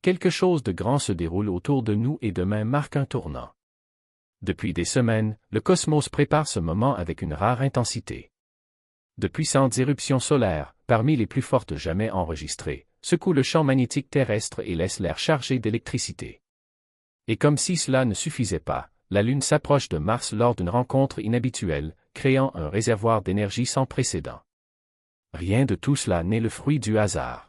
quelque chose de grand se déroule autour de nous et demain marque un tournant. Depuis des semaines, le cosmos prépare ce moment avec une rare intensité. De puissantes éruptions solaires, parmi les plus fortes jamais enregistrées, secouent le champ magnétique terrestre et laissent l'air chargé d'électricité. Et comme si cela ne suffisait pas, la Lune s'approche de Mars lors d'une rencontre inhabituelle, créant un réservoir d'énergie sans précédent. Rien de tout cela n'est le fruit du hasard.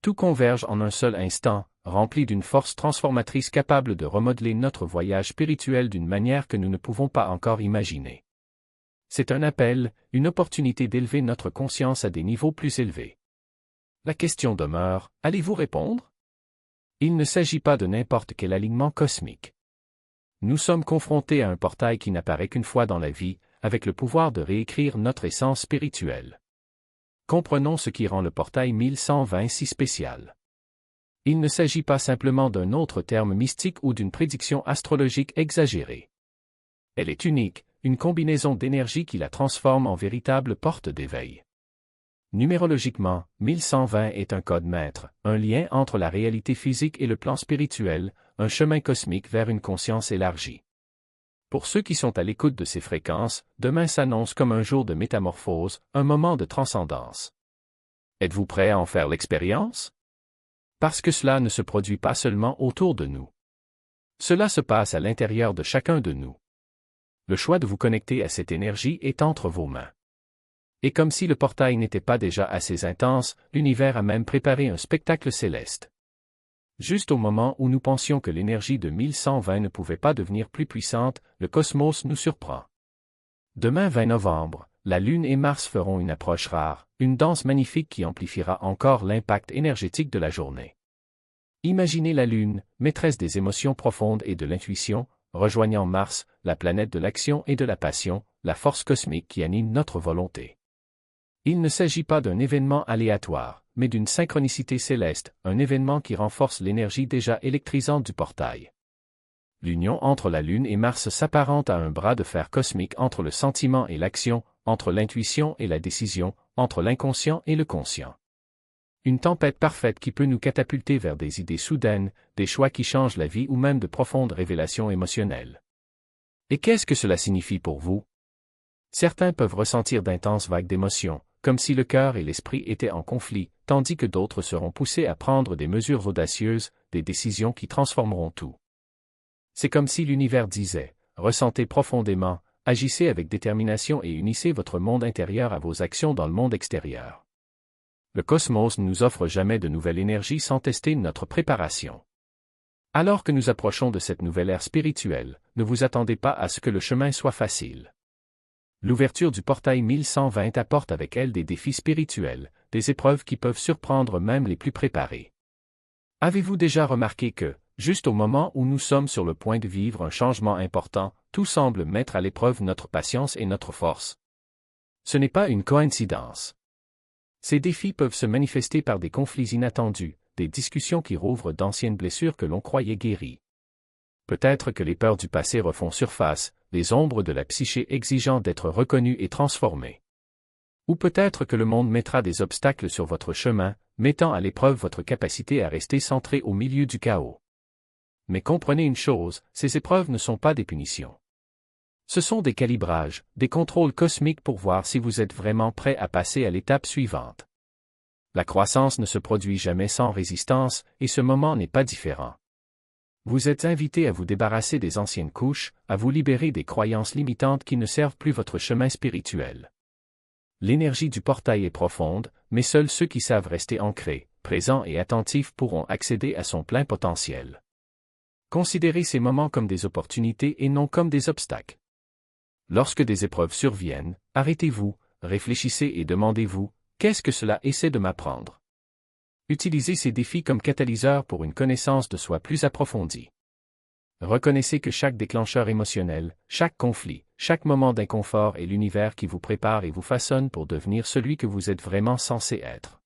Tout converge en un seul instant, rempli d'une force transformatrice capable de remodeler notre voyage spirituel d'une manière que nous ne pouvons pas encore imaginer. C'est un appel, une opportunité d'élever notre conscience à des niveaux plus élevés. La question demeure, allez-vous répondre? Il ne s'agit pas de n'importe quel alignement cosmique. Nous sommes confrontés à un portail qui n'apparaît qu'une fois dans la vie, avec le pouvoir de réécrire notre essence spirituelle. Comprenons ce qui rend le portail 1120 si spécial. Il ne s'agit pas simplement d'un autre terme mystique ou d'une prédiction astrologique exagérée. Elle est unique, une combinaison d'énergie qui la transforme en véritable porte d'éveil. Numérologiquement, 1120 est un code maître, un lien entre la réalité physique et le plan spirituel, un chemin cosmique vers une conscience élargie. Pour ceux qui sont à l'écoute de ces fréquences, demain s'annonce comme un jour de métamorphose, un moment de transcendance. Êtes-vous prêt à en faire l'expérience? Parce que cela ne se produit pas seulement autour de nous. Cela se passe à l'intérieur de chacun de nous. Le choix de vous connecter à cette énergie est entre vos mains. Et comme si le portail n'était pas déjà assez intense, l'univers a même préparé un spectacle céleste. Juste au moment où nous pensions que l'énergie de 1120 ne pouvait pas devenir plus puissante, le cosmos nous surprend. Demain 20 novembre, la Lune et Mars feront une approche rare, une danse magnifique qui amplifiera encore l'impact énergétique de la journée. Imaginez la Lune, maîtresse des émotions profondes et de l'intuition, rejoignant Mars, la planète de l'action et de la passion, la force cosmique qui anime notre volonté. Il ne s'agit pas d'un événement aléatoire, mais d'une synchronicité céleste, un événement qui renforce l'énergie déjà électrisante du portail. L'union entre la Lune et Mars s'apparente à un bras de fer cosmique entre le sentiment et l'action, entre l'intuition et la décision, entre l'inconscient et le conscient. Une tempête parfaite qui peut nous catapulter vers des idées soudaines, des choix qui changent la vie ou même de profondes révélations émotionnelles. Et qu'est-ce que cela signifie pour vous? Certains peuvent ressentir d'intenses vagues d'émotions, comme si le cœur et l'esprit étaient en conflit, tandis que d'autres seront poussés à prendre des mesures audacieuses, des décisions qui transformeront tout. C'est comme si l'univers disait, ressentez profondément, agissez avec détermination et unissez votre monde intérieur à vos actions dans le monde extérieur. Le cosmos ne nous offre jamais de nouvelle énergie sans tester notre préparation. Alors que nous approchons de cette nouvelle ère spirituelle, ne vous attendez pas à ce que le chemin soit facile. L'ouverture du portail 1120 apporte avec elle des défis spirituels, des épreuves qui peuvent surprendre même les plus préparés. Avez-vous déjà remarqué que, juste au moment où nous sommes sur le point de vivre un changement important, tout semble mettre à l'épreuve notre patience et notre force? Ce n'est pas une coïncidence. Ces défis peuvent se manifester par des conflits inattendus, des discussions qui rouvrent d'anciennes blessures que l'on croyait guéries. Peut-être que les peurs du passé refont surface, les ombres de la psyché exigeant d'être reconnues et transformées. Ou peut-être que le monde mettra des obstacles sur votre chemin, mettant à l'épreuve votre capacité à rester centré au milieu du chaos. Mais comprenez une chose, ces épreuves ne sont pas des punitions. Ce sont des calibrages, des contrôles cosmiques pour voir si vous êtes vraiment prêt à passer à l'étape suivante. La croissance ne se produit jamais sans résistance, et ce moment n'est pas différent. Vous êtes invité à vous débarrasser des anciennes couches, à vous libérer des croyances limitantes qui ne servent plus votre chemin spirituel. L'énergie du portail est profonde, mais seuls ceux qui savent rester ancrés, présents et attentifs pourront accéder à son plein potentiel. Considérez ces moments comme des opportunités et non comme des obstacles. Lorsque des épreuves surviennent, arrêtez-vous, réfléchissez et demandez-vous, qu'est-ce que cela essaie de m'apprendre? Utilisez ces défis comme catalyseurs pour une connaissance de soi plus approfondie. Reconnaissez que chaque déclencheur émotionnel, chaque conflit, chaque moment d'inconfort est l'univers qui vous prépare et vous façonne pour devenir celui que vous êtes vraiment censé être.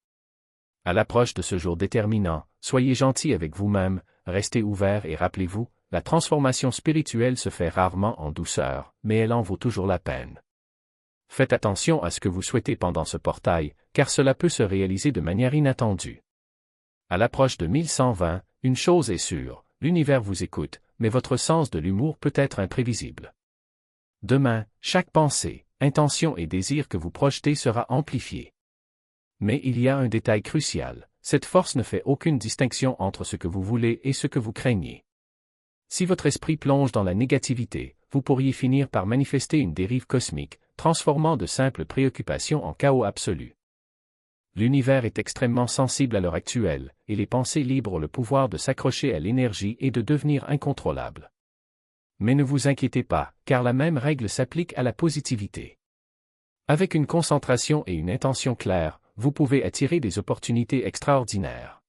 À l'approche de ce jour déterminant, soyez gentil avec vous-même, restez ouvert et rappelez-vous, la transformation spirituelle se fait rarement en douceur, mais elle en vaut toujours la peine. Faites attention à ce que vous souhaitez pendant ce portail, car cela peut se réaliser de manière inattendue. À l'approche de 1120, Une chose est sûre, l'univers vous écoute, mais votre sens de l'humour peut être imprévisible. Demain, chaque pensée, intention et désir que vous projetez sera amplifié. Mais il y a un détail crucial, cette force ne fait aucune distinction entre ce que vous voulez et ce que vous craignez. Si votre esprit plonge dans la négativité, vous pourriez finir par manifester une dérive cosmique, transformant de simples préoccupations en chaos absolu. L'univers est extrêmement sensible à l'heure actuelle, et les pensées libres ont le pouvoir de s'accrocher à l'énergie et de devenir incontrôlables. Mais ne vous inquiétez pas, car la même règle s'applique à la positivité. Avec une concentration et une intention claire, vous pouvez attirer des opportunités extraordinaires.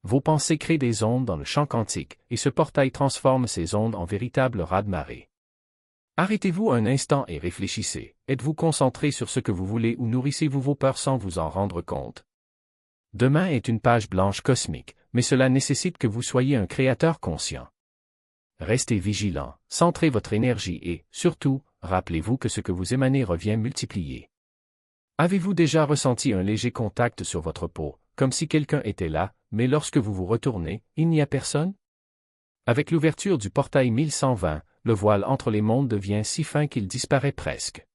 Vos pensées créent des ondes dans le champ quantique, et ce portail transforme ces ondes en véritables raz-de-marée. Arrêtez-vous un instant et réfléchissez, êtes-vous concentré sur ce que vous voulez ou nourrissez-vous vos peurs sans vous en rendre compte? Demain est une page blanche cosmique, mais cela nécessite que vous soyez un créateur conscient. Restez vigilant, centrez votre énergie et, surtout, rappelez-vous que ce que vous émanez revient multiplié. Avez-vous déjà ressenti un léger contact sur votre peau, comme si quelqu'un était là, mais lorsque vous vous retournez, il n'y a personne? Avec l'ouverture du portail 1120, le voile entre les mondes devient si fin qu'il disparaît presque.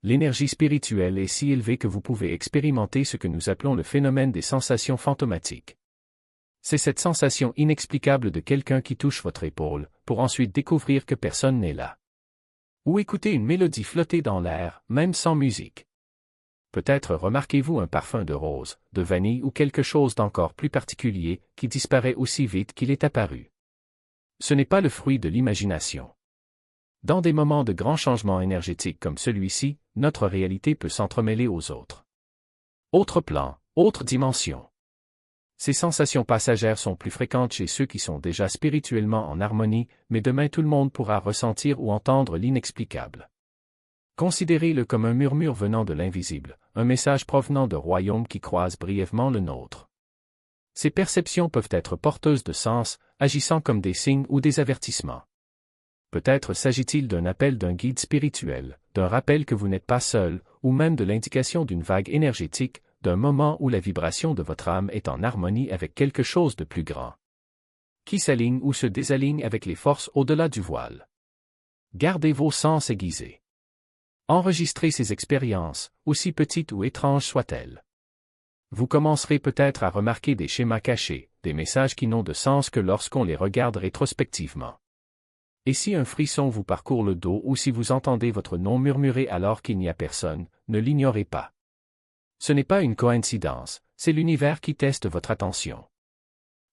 L'énergie spirituelle est si élevée que vous pouvez expérimenter ce que nous appelons le phénomène des sensations fantomatiques. C'est cette sensation inexplicable de quelqu'un qui touche votre épaule, pour ensuite découvrir que personne n'est là. Ou écouter une mélodie flotter dans l'air, même sans musique. Peut-être remarquez-vous un parfum de rose, de vanille ou quelque chose d'encore plus particulier, qui disparaît aussi vite qu'il est apparu. Ce n'est pas le fruit de l'imagination. Dans des moments de grands changements énergétiques comme celui-ci, notre réalité peut s'entremêler aux autres. Autre plan, autre dimension. Ces sensations passagères sont plus fréquentes chez ceux qui sont déjà spirituellement en harmonie, mais demain tout le monde pourra ressentir ou entendre l'inexplicable. Considérez-le comme un murmure venant de l'invisible, un message provenant de royaumes qui croisent brièvement le nôtre. Ces perceptions peuvent être porteuses de sens, agissant comme des signes ou des avertissements. Peut-être s'agit-il d'un appel d'un guide spirituel, d'un rappel que vous n'êtes pas seul, ou même de l'indication d'une vague énergétique, d'un moment où la vibration de votre âme est en harmonie avec quelque chose de plus grand, qui s'aligne ou se désaligne avec les forces au-delà du voile. Gardez vos sens aiguisés. Enregistrez ces expériences, aussi petites ou étranges soient-elles. Vous commencerez peut-être à remarquer des schémas cachés, des messages qui n'ont de sens que lorsqu'on les regarde rétrospectivement. Et si un frisson vous parcourt le dos ou si vous entendez votre nom murmurer alors qu'il n'y a personne, ne l'ignorez pas. Ce n'est pas une coïncidence, c'est l'univers qui teste votre attention.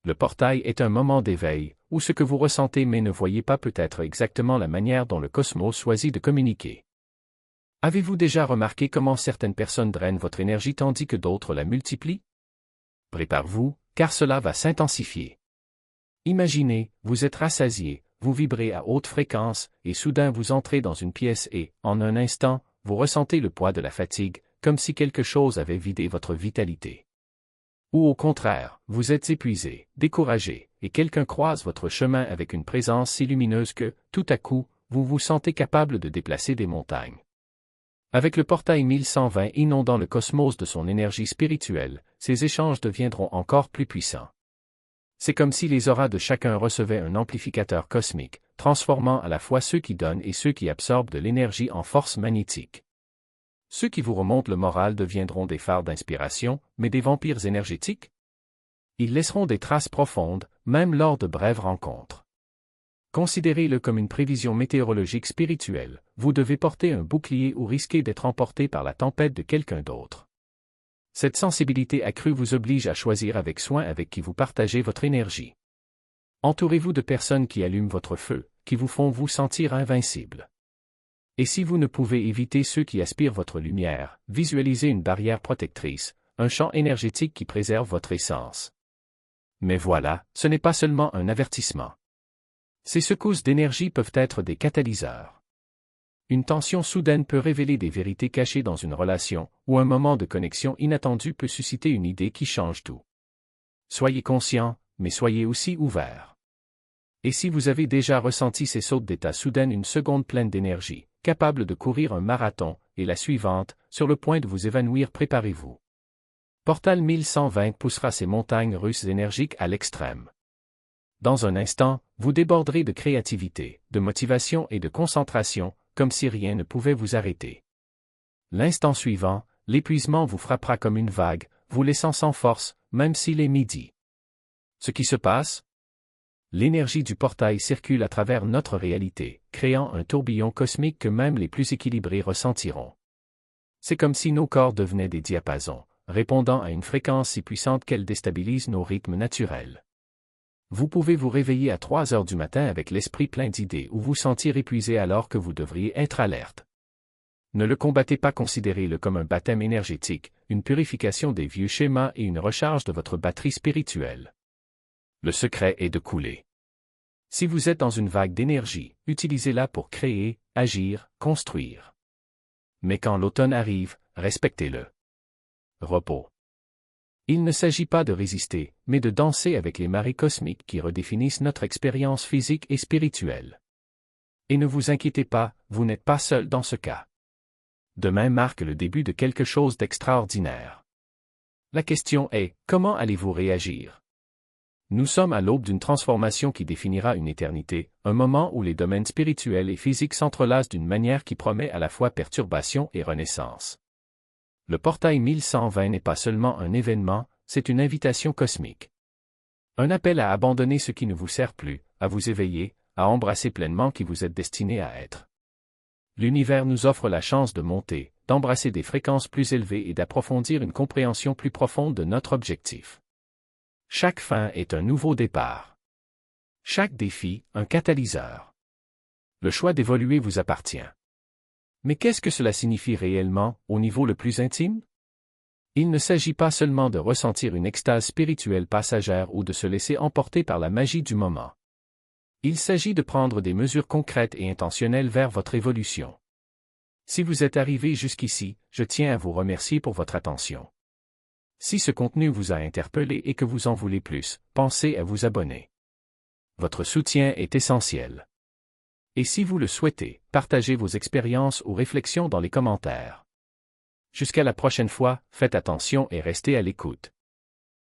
Le portail est un moment d'éveil, où ce que vous ressentez mais ne voyez pas peut être exactement la manière dont le cosmos choisit de communiquer. Avez-vous déjà remarqué comment certaines personnes drainent votre énergie tandis que d'autres la multiplient? Préparez-vous, car cela va s'intensifier. Imaginez, vous êtes rassasié, vous vibrez à haute fréquence, et soudain vous entrez dans une pièce et, en un instant, vous ressentez le poids de la fatigue, comme si quelque chose avait vidé votre vitalité. Ou au contraire, vous êtes épuisé, découragé, et quelqu'un croise votre chemin avec une présence si lumineuse que, tout à coup, vous vous sentez capable de déplacer des montagnes. Avec le portail 1120 inondant le cosmos de son énergie spirituelle, ces échanges deviendront encore plus puissants. C'est comme si les auras de chacun recevaient un amplificateur cosmique, transformant à la fois ceux qui donnent et ceux qui absorbent de l'énergie en force magnétique. Ceux qui vous remontent le moral deviendront des phares d'inspiration, mais des vampires énergétiques? Ils laisseront des traces profondes, même lors de brèves rencontres. Considérez-le comme une prévision météorologique spirituelle, vous devez porter un bouclier ou risquer d'être emporté par la tempête de quelqu'un d'autre. Cette sensibilité accrue vous oblige à choisir avec soin avec qui vous partagez votre énergie. Entourez-vous de personnes qui allument votre feu, qui vous font vous sentir invincible. Et si vous ne pouvez éviter ceux qui aspirent votre lumière, visualisez une barrière protectrice, un champ énergétique qui préserve votre essence. Mais voilà, ce n'est pas seulement un avertissement. Ces secousses d'énergie peuvent être des catalyseurs. Une tension soudaine peut révéler des vérités cachées dans une relation, ou un moment de connexion inattendu peut susciter une idée qui change tout. Soyez conscient, mais soyez aussi ouvert. Et si vous avez déjà ressenti ces sautes d'état soudaines une seconde pleine d'énergie, capable de courir un marathon, et la suivante, sur le point de vous évanouir, préparez-vous. Portal 1120 poussera ces montagnes russes énergiques à l'extrême. Dans un instant, vous déborderez de créativité, de motivation et de concentration, comme si rien ne pouvait vous arrêter. L'instant suivant, l'épuisement vous frappera comme une vague, vous laissant sans force, même s'il est midi. Ce qui se passe? L'énergie du portail circule à travers notre réalité, créant un tourbillon cosmique que même les plus équilibrés ressentiront. C'est comme si nos corps devenaient des diapasons, répondant à une fréquence si puissante qu'elle déstabilise nos rythmes naturels. Vous pouvez vous réveiller à 3 heures du matin avec l'esprit plein d'idées ou vous sentir épuisé alors que vous devriez être alerte. Ne le combattez pas, considérez-le comme un baptême énergétique, une purification des vieux schémas et une recharge de votre batterie spirituelle. Le secret est de couler. Si vous êtes dans une vague d'énergie, utilisez-la pour créer, agir, construire. Mais quand l'automne arrive, respectez-le. Repos. Il ne s'agit pas de résister, mais de danser avec les marées cosmiques qui redéfinissent notre expérience physique et spirituelle. Et ne vous inquiétez pas, vous n'êtes pas seul dans ce cas. Demain marque le début de quelque chose d'extraordinaire. La question est, comment allez-vous réagir? Nous sommes à l'aube d'une transformation qui définira une éternité, un moment où les domaines spirituels et physiques s'entrelacent d'une manière qui promet à la fois perturbation et renaissance. Le portail 1120 n'est pas seulement un événement, c'est une invitation cosmique. Un appel à abandonner ce qui ne vous sert plus, à vous éveiller, à embrasser pleinement qui vous êtes destiné à être. L'univers nous offre la chance de monter, d'embrasser des fréquences plus élevées et d'approfondir une compréhension plus profonde de notre objectif. Chaque fin est un nouveau départ. Chaque défi, un catalyseur. Le choix d'évoluer vous appartient. Mais qu'est-ce que cela signifie réellement, au niveau le plus intime? Il ne s'agit pas seulement de ressentir une extase spirituelle passagère ou de se laisser emporter par la magie du moment. Il s'agit de prendre des mesures concrètes et intentionnelles vers votre évolution. Si vous êtes arrivé jusqu'ici, je tiens à vous remercier pour votre attention. Si ce contenu vous a interpellé et que vous en voulez plus, pensez à vous abonner. Votre soutien est essentiel. Et si vous le souhaitez, partagez vos expériences ou réflexions dans les commentaires. Jusqu'à la prochaine fois, faites attention et restez à l'écoute.